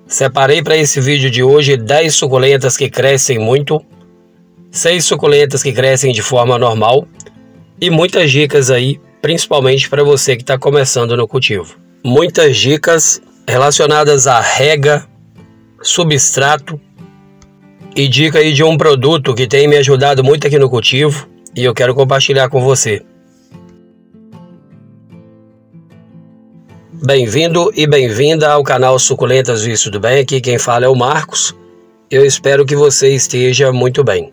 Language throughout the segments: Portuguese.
Separei para esse vídeo de hoje 10 suculentas que crescem muito, 6 suculentas que crescem de forma normal e muitas dicas aí, principalmente para você que está começando no cultivo. Muitas dicas relacionadas à rega, substrato e dica aí de um produto que tem me ajudado muito aqui no cultivo e eu quero compartilhar com você. Bem-vindo e bem-vinda ao canal Suculentas Visto do Bem. Aqui quem fala é o Marcos. Eu espero que você esteja muito bem.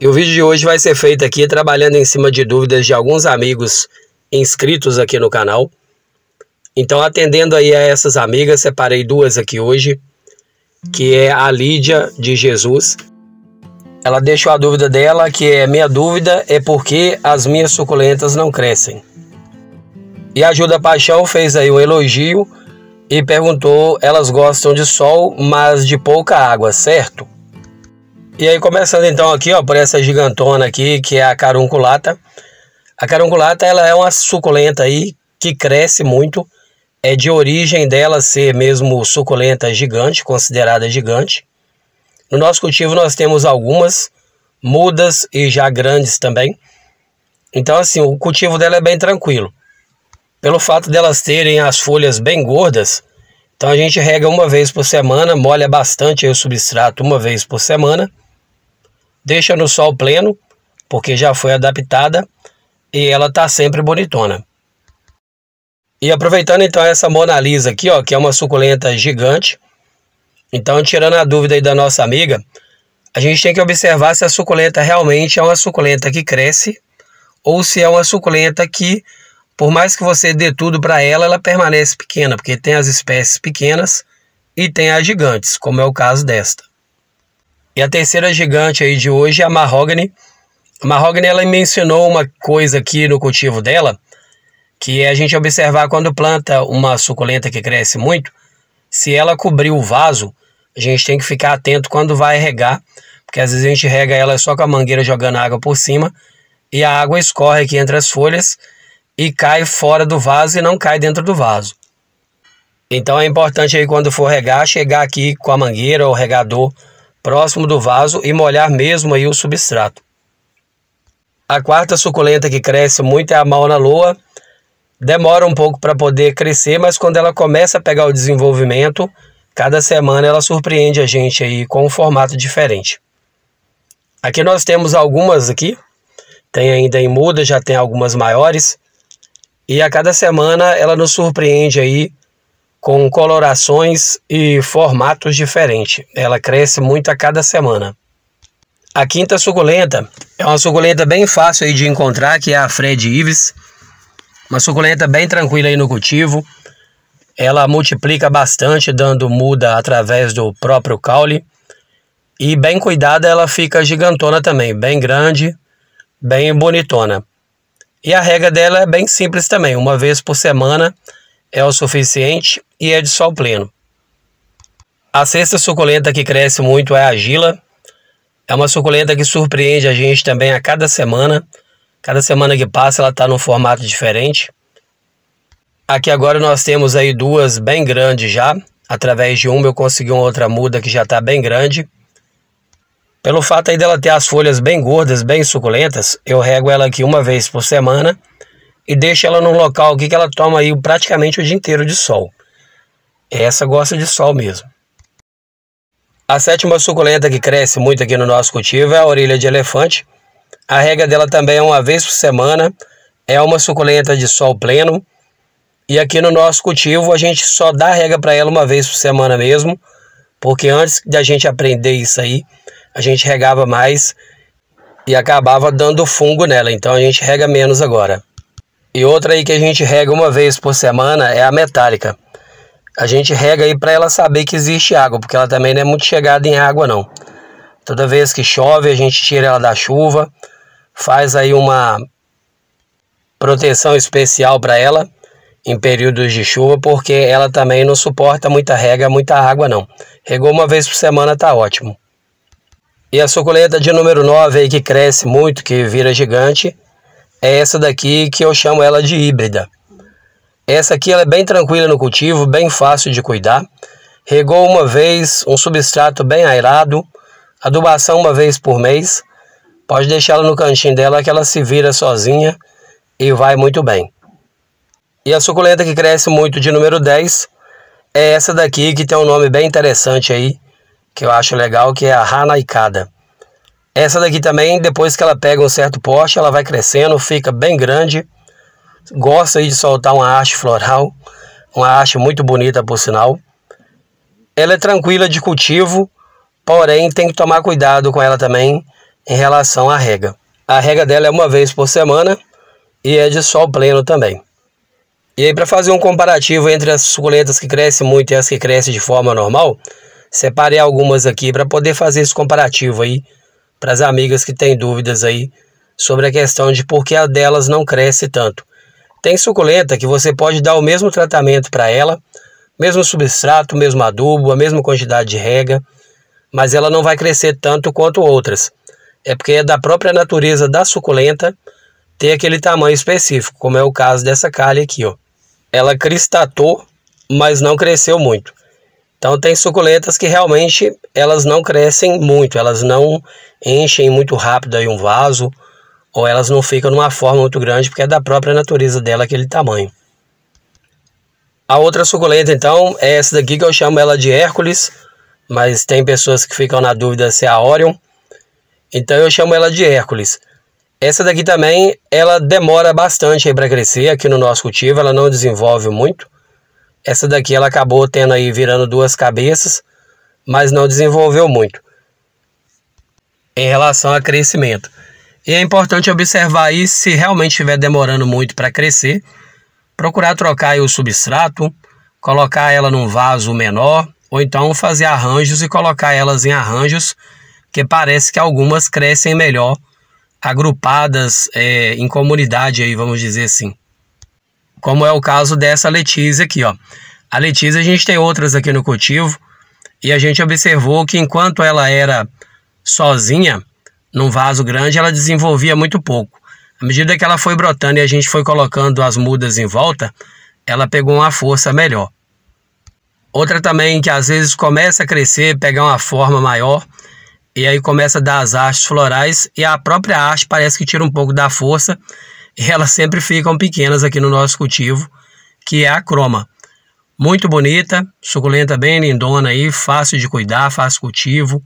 E o vídeo de hoje vai ser feito aqui trabalhando em cima de dúvidas de alguns amigos inscritos aqui no canal. Então, atendendo aí a essas amigas, separei duas aqui hoje, que é a Lídia de Jesus. Ela deixou a dúvida dela, que é: minha dúvida é por que as minhas suculentas não crescem. E a Ajuda Paixão fez aí um elogio e perguntou: elas gostam de sol, mas de pouca água, certo? E aí, começando então aqui, ó, por essa gigantona aqui, que é a Carunculata. A Carunculata, ela é uma suculenta aí que cresce muito. É de origem dela ser mesmo suculenta gigante, considerada gigante. No nosso cultivo nós temos algumas mudas e já grandes também. Então assim, o cultivo dela é bem tranquilo. Pelo fato delas terem as folhas bem gordas, então a gente rega uma vez por semana, molha bastante aí o substrato uma vez por semana. Deixa no sol pleno, porque já foi adaptada e ela tá sempre bonitona. E aproveitando então essa Mona Lisa aqui, ó, que é uma suculenta gigante. Então, tirando a dúvida aí da nossa amiga, a gente tem que observar se a suculenta realmente é uma suculenta que cresce ou se é uma suculenta que, por mais que você dê tudo para ela, ela permanece pequena, porque tem as espécies pequenas e tem as gigantes, como é o caso desta. E a terceira gigante aí de hoje é a Mahogany. A Mahogany, ela me ensinou uma coisa aqui no cultivo dela, que é a gente observar quando planta uma suculenta que cresce muito, se ela cobrir o vaso, a gente tem que ficar atento quando vai regar, porque às vezes a gente rega ela só com a mangueira jogando água por cima, e a água escorre aqui entre as folhas e cai fora do vaso e não cai dentro do vaso. Então é importante aí quando for regar, chegar aqui com a mangueira ou regador próximo do vaso e molhar mesmo aí o substrato. A quarta suculenta que cresce muito é a Mauna Loa. Demora um pouco para poder crescer, mas quando ela começa a pegar o desenvolvimento, cada semana ela surpreende a gente aí com um formato diferente. Aqui nós temos algumas aqui, tem ainda em muda, já tem algumas maiores, e a cada semana ela nos surpreende aí com colorações e formatos diferentes. Ela cresce muito a cada semana. A quinta suculenta é uma suculenta bem fácil aí de encontrar, que é a Fred Ives. Uma suculenta bem tranquila aí no cultivo. Ela multiplica bastante, dando muda através do próprio caule. E bem cuidada, ela fica gigantona também, bem grande, bem bonitona. E a rega dela é bem simples também, uma vez por semana é o suficiente e é de sol pleno. A sexta suculenta que cresce muito é a Gila. É uma suculenta que surpreende a gente também a cada semana. Cada semana que passa ela está num formato diferente. Aqui agora nós temos aí duas bem grandes já. Através de uma eu consegui uma outra muda que já está bem grande. Pelo fato aí dela ter as folhas bem gordas, bem suculentas, eu rego ela aqui uma vez por semana e deixo ela num local aqui que ela toma aí praticamente o dia inteiro de sol. Essa gosta de sol mesmo. A sétima suculenta que cresce muito aqui no nosso cultivo é a orelha de elefante. A rega dela também é uma vez por semana, é uma suculenta de sol pleno. E aqui no nosso cultivo a gente só dá rega para ela uma vez por semana mesmo, porque antes da gente aprender isso aí, a gente regava mais e acabava dando fungo nela, então a gente rega menos agora. E outra aí que a gente rega uma vez por semana é a metálica. A gente rega aí para ela saber que existe água, porque ela também não é muito chegada em água não. Toda vez que chove a gente tira ela da chuva, faz aí uma proteção especial para ela em períodos de chuva, porque ela também não suporta muita rega, muita água não. Regou uma vez por semana tá ótimo. E a suculenta de número 9 aí que cresce muito, que vira gigante, é essa daqui que eu chamo ela de híbrida. Essa aqui ela é bem tranquila no cultivo, bem fácil de cuidar. regou uma vez, um substrato bem aerado, adubação uma vez por mês. Pode deixar ela no cantinho dela que ela se vira sozinha e vai muito bem. E a suculenta que cresce muito de número 10 é essa daqui, que tem um nome bem interessante aí, que eu acho legal, que é a Hanaikada. Essa daqui também, depois que ela pega um certo porte, ela vai crescendo, fica bem grande. Gosta aí de soltar uma haste floral, uma haste muito bonita por sinal. Ela é tranquila de cultivo, porém tem que tomar cuidado com ela também em relação à rega. A rega dela é uma vez por semana e é de sol pleno também. E aí, para fazer um comparativo entre as suculentas que crescem muito e as que crescem de forma normal, separei algumas aqui para poder fazer esse comparativo aí para as amigas que têm dúvidas aí sobre a questão de por que a delas não cresce tanto. Tem suculenta que você pode dar o mesmo tratamento para ela, mesmo substrato, mesmo adubo, a mesma quantidade de rega, mas ela não vai crescer tanto quanto outras. É porque é da própria natureza da suculenta ter aquele tamanho específico, como é o caso dessa calha aqui, ó. Ela cristatou, mas não cresceu muito. Então tem suculentas que realmente elas não crescem muito, elas não enchem muito rápido aí um vaso, ou elas não ficam numa forma muito grande, porque é da própria natureza dela aquele tamanho. A outra suculenta então é essa daqui, que eu chamo ela de Hércules, mas tem pessoas que ficam na dúvida se é a Orion, então eu chamo ela de Hércules. Essa daqui também, ela demora bastante para crescer aqui no nosso cultivo, ela não desenvolve muito. Essa daqui ela acabou tendo aí virando duas cabeças, mas não desenvolveu muito em relação a crescimento. E é importante observar aí, se realmente estiver demorando muito para crescer, procurar trocar aí o substrato, colocar ela num vaso menor, ou então fazer arranjos e colocar elas em arranjos, que parece que algumas crescem melhor agrupadas em comunidade aí, vamos dizer assim. Como é o caso dessa Letícia aqui, ó. A Letícia, a gente tem outras aqui no cultivo e a gente observou que enquanto ela era sozinha, num vaso grande, ela desenvolvia muito pouco. À medida que ela foi brotando e a gente foi colocando as mudas em volta, ela pegou uma força melhor. Outra também que às vezes começa a crescer, pegar uma forma maior, e aí começa a dar as hastes florais e a própria haste parece que tira um pouco da força e elas sempre ficam pequenas aqui no nosso cultivo, que é a croma. Muito bonita, suculenta bem lindona aí, fácil de cuidar, fácil cultivo,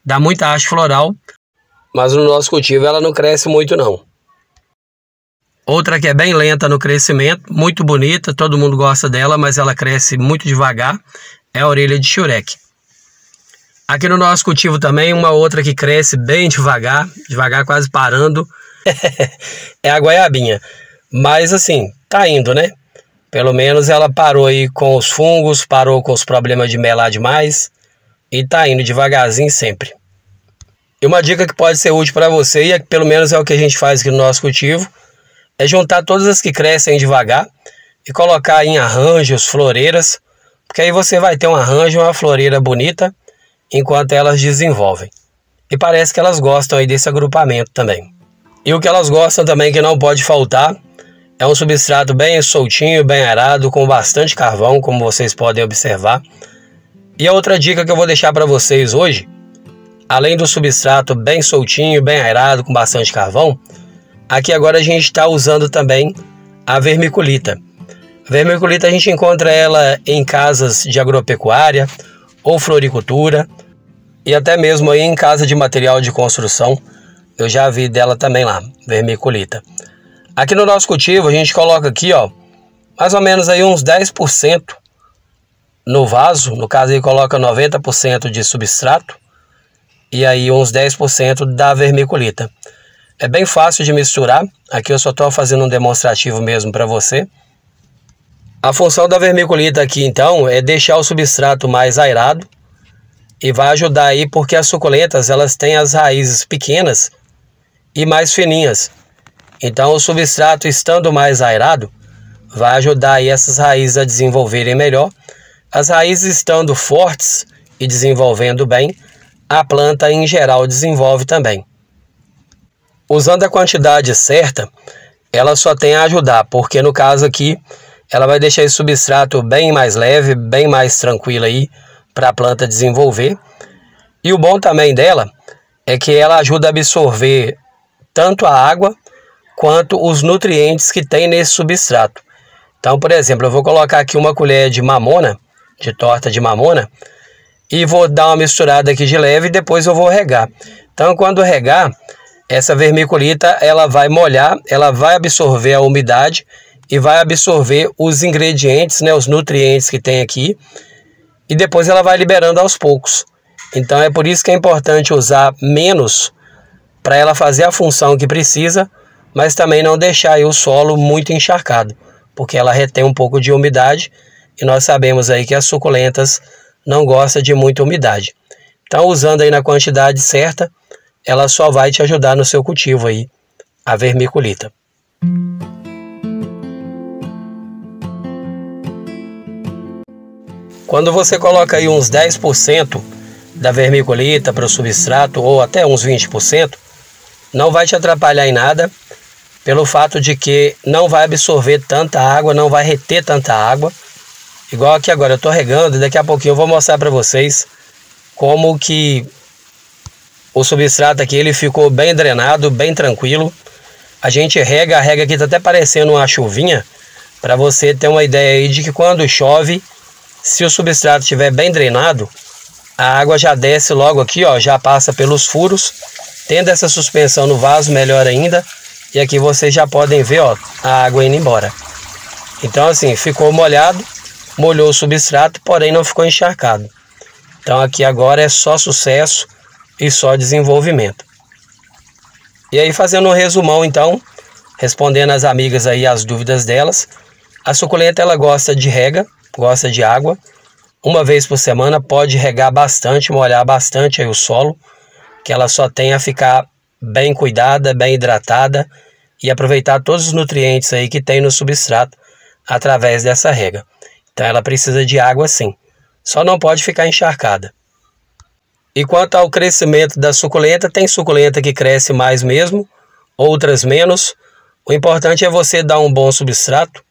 dá muita haste floral, mas no nosso cultivo ela não cresce muito não. Outra que é bem lenta no crescimento, muito bonita, todo mundo gosta dela, mas ela cresce muito devagar, é a orelha de Shurek. Aqui no nosso cultivo também, uma outra que cresce bem devagar, quase parando, é a goiabinha. Mas assim, tá indo, né? Pelo menos ela parou aí com os fungos, parou com os problemas de melar demais e tá indo devagarzinho sempre. E uma dica que pode ser útil para você, e pelo menos é o que a gente faz aqui no nosso cultivo, é juntar todas as que crescem devagar e colocar em arranjos, floreiras, porque aí você vai ter um arranjo, uma floreira bonita, enquanto elas desenvolvem. E parece que elas gostam aí desse agrupamento também. E o que elas gostam também, que não pode faltar, é um substrato bem soltinho, bem aerado, com bastante carvão, como vocês podem observar. E a outra dica que eu vou deixar para vocês hoje, além do substrato bem soltinho, bem aerado, com bastante carvão, aqui agora a gente está usando também a vermiculita. A vermiculita a gente encontra ela em casas de agropecuária ou floricultura, e até mesmo aí em casa de material de construção, eu já vi dela também lá, vermiculita. Aqui no nosso cultivo a gente coloca aqui, ó, mais ou menos aí uns 10% no vaso, no caso aí coloca 90% de substrato, e aí uns 10% da vermiculita. É bem fácil de misturar, aqui eu só estou fazendo um demonstrativo mesmo para você. A função da vermiculita aqui então é deixar o substrato mais aerado e vai ajudar aí porque as suculentas elas têm as raízes pequenas e mais fininhas. Então o substrato estando mais aerado vai ajudar aí essas raízes a desenvolverem melhor. As raízes estando fortes e desenvolvendo bem, a planta em geral desenvolve também. Usando a quantidade certa, ela só tem a ajudar, porque no caso aqui ela vai deixar esse substrato bem mais leve, bem mais tranquilo aí para a planta desenvolver. E o bom também dela é que ela ajuda a absorver tanto a água quanto os nutrientes que tem nesse substrato. Então, por exemplo, eu vou colocar aqui uma colher de mamona, de torta de mamona, e vou dar uma misturada aqui de leve e depois eu vou regar. Então, quando regar, essa vermiculita ela vai molhar, ela vai absorver a umidade e vai absorver os ingredientes, né, os nutrientes que tem aqui, e depois ela vai liberando aos poucos. Então é por isso que é importante usar menos para ela fazer a função que precisa, mas também não deixar aí o solo muito encharcado, porque ela retém um pouco de umidade e nós sabemos aí que as suculentas não gostam de muita umidade. Então, usando aí na quantidade certa, ela só vai te ajudar no seu cultivo aí, a vermiculita. Quando você coloca aí uns 10% da vermiculita para o substrato, ou até uns 20%, não vai te atrapalhar em nada, pelo fato de que não vai absorver tanta água, não vai reter tanta água. Igual aqui agora, eu estou regando e daqui a pouquinho eu vou mostrar para vocês como que o substrato aqui ele ficou bem drenado, bem tranquilo. A gente rega, a rega aqui está até parecendo uma chuvinha, para você ter uma ideia aí de que quando chove, se o substrato estiver bem drenado, a água já desce logo aqui, ó, já passa pelos furos, tendo essa suspensão no vaso, melhor ainda. E aqui vocês já podem ver, ó, a água indo embora. Então assim, ficou molhado, molhou o substrato, porém não ficou encharcado. Então aqui agora é só sucesso e só desenvolvimento. E aí, fazendo um resumão então, respondendo às amigas aí as dúvidas delas, a suculenta ela gosta de rega, gosta de água. Uma vez por semana pode regar bastante, molhar bastante aí o solo, que ela só tem a ficar bem cuidada, bem hidratada e aproveitar todos os nutrientes aí que tem no substrato através dessa rega. Então ela precisa de água sim, só não pode ficar encharcada. E quanto ao crescimento da suculenta, tem suculenta que cresce mais mesmo, outras menos. O importante é você dar um bom substrato,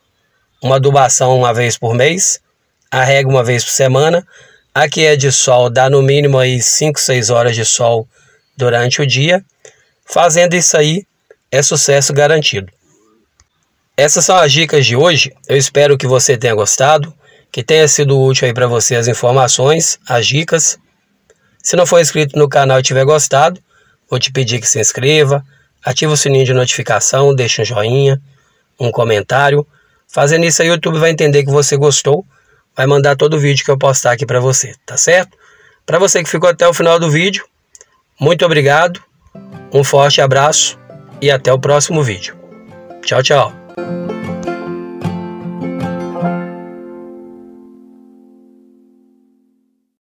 uma adubação uma vez por mês, a rega uma vez por semana. Aqui é de sol, dá no mínimo aí 5, 6 horas de sol durante o dia. Fazendo isso aí, é sucesso garantido. Essas são as dicas de hoje. Eu espero que você tenha gostado, que tenha sido útil aí para você as informações, as dicas. Se não for inscrito no canal e tiver gostado, vou te pedir que se inscreva, ative o sininho de notificação, deixe um joinha, um comentário. Fazendo isso aí, o YouTube vai entender que você gostou, vai mandar todo o vídeo que eu postar aqui para você, tá certo? Para você que ficou até o final do vídeo, muito obrigado, um forte abraço e até o próximo vídeo. Tchau, tchau.